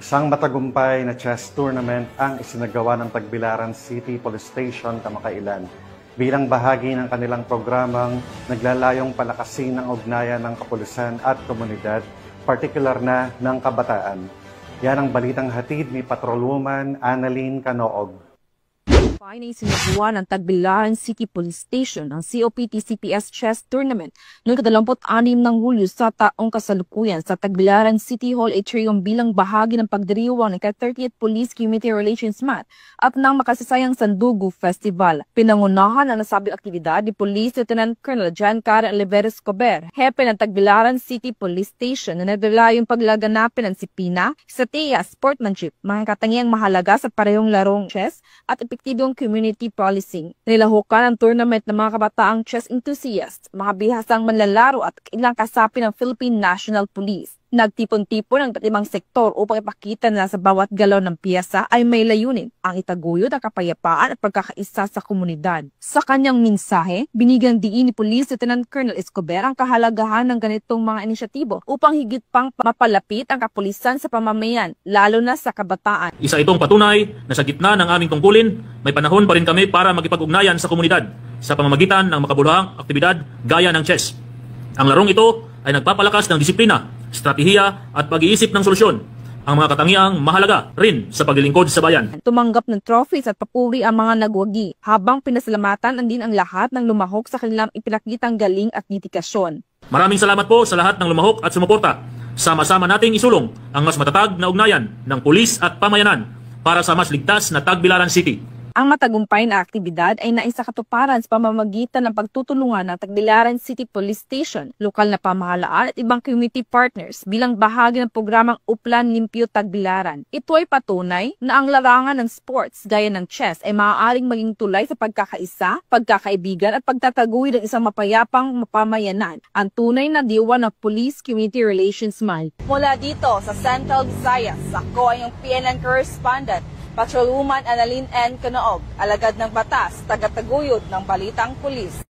Isang matagumpay na chess tournament ang isinagawa ng Tagbilaran City Police Station kamakailan bilang bahagi ng kanilang programang naglalayong palakasin ang ugnayan ng kapulisan at komunidad, partikular na ng kabataan. Yan ang balitang hatid ni Patrolwoman Annalyn Canoog. Ay sinagawa ng Tagbilaran City Police Station ang COPT-CPS Chess Tournament noong 26 ng Hulyo sa taong kasalukuyan sa Tagbilaran City Hall Atrium bilang bahagi ng pagdiriwang ng 30th Police Community Relations Month at ng Makasasayang Sandugo Festival. Pinangunahan ang nasabing aktibidad ni Police Lieutenant Colonel John Karen Oliveres Cober, hepe ng Tagbilaran City Police Station na naglalayong paglaganapin ng disiplina, estratehiya, sportsmanship, mga katangiang mahalaga sa parehong larong chess at epektibong community policing. Nilahukan ang tournament ng mga kabataang chess enthusiasts, mga bihasang manlalaro at ilang kasapi ng Philippine National Police. Nagtipon-tipon ang iba't ibang sektor upang ipakita na sa bawat galaw ng piyesa ay may layunin ang itaguyod ang kapayapaan at pagkakaisa sa komunidad. Sa kanyang mensahe, binigyang diin ni Police Lieutenant Colonel Escober ang kahalagahan ng ganitong mga inisyatibo upang higit pang mapalapit ang kapulisan sa pamamayan, lalo na sa kabataan. Isa itong patunay na sa gitna ng aming tungkulin, may panahon pa rin kami para magipag-ugnayan sa komunidad sa pamamagitan ng makabuluhang aktibidad gaya ng chess. Ang larong ito ay nagpapalakas ng disiplina, estratehiya at pag-iisip ng solusyon, ang mga katangiang mahalaga rin sa paglilingkod sa bayan. Tumanggap ng trophies at papuri ang mga nagwagi, habang pinasalamatan din ang lahat ng lumahok sa kanilang ipinakitang galing at dedikasyon. Maraming salamat po sa lahat ng lumahok at sumuporta. Sama-sama nating isulong ang mas matatag na ugnayan ng pulis at pamayanan para sa mas ligtas na Tagbilaran City. Ang matagumpay na aktibidad ay naisakatuparan sa pamamagitan ng pagtutulungan ng Tagbilaran City Police Station, lokal na pamahalaan at ibang community partners bilang bahagi ng programang Uplan Limpyo Tagbilaran. Ito ay patunay na ang larangan ng sports gaya ng chess ay maaaring maging tulay sa pagkakaisa, pagkakaibigan at pagtataguyod ng isang mapayapang mapamayanan, ang tunay na diwa ng Police Community Relations Month. Mula dito sa Central Visayas, ako ay yung PNN correspondent, Patrolwoman Annalyn N. Canoog, alagad ng batas, tagataguyod ng balitang pulis.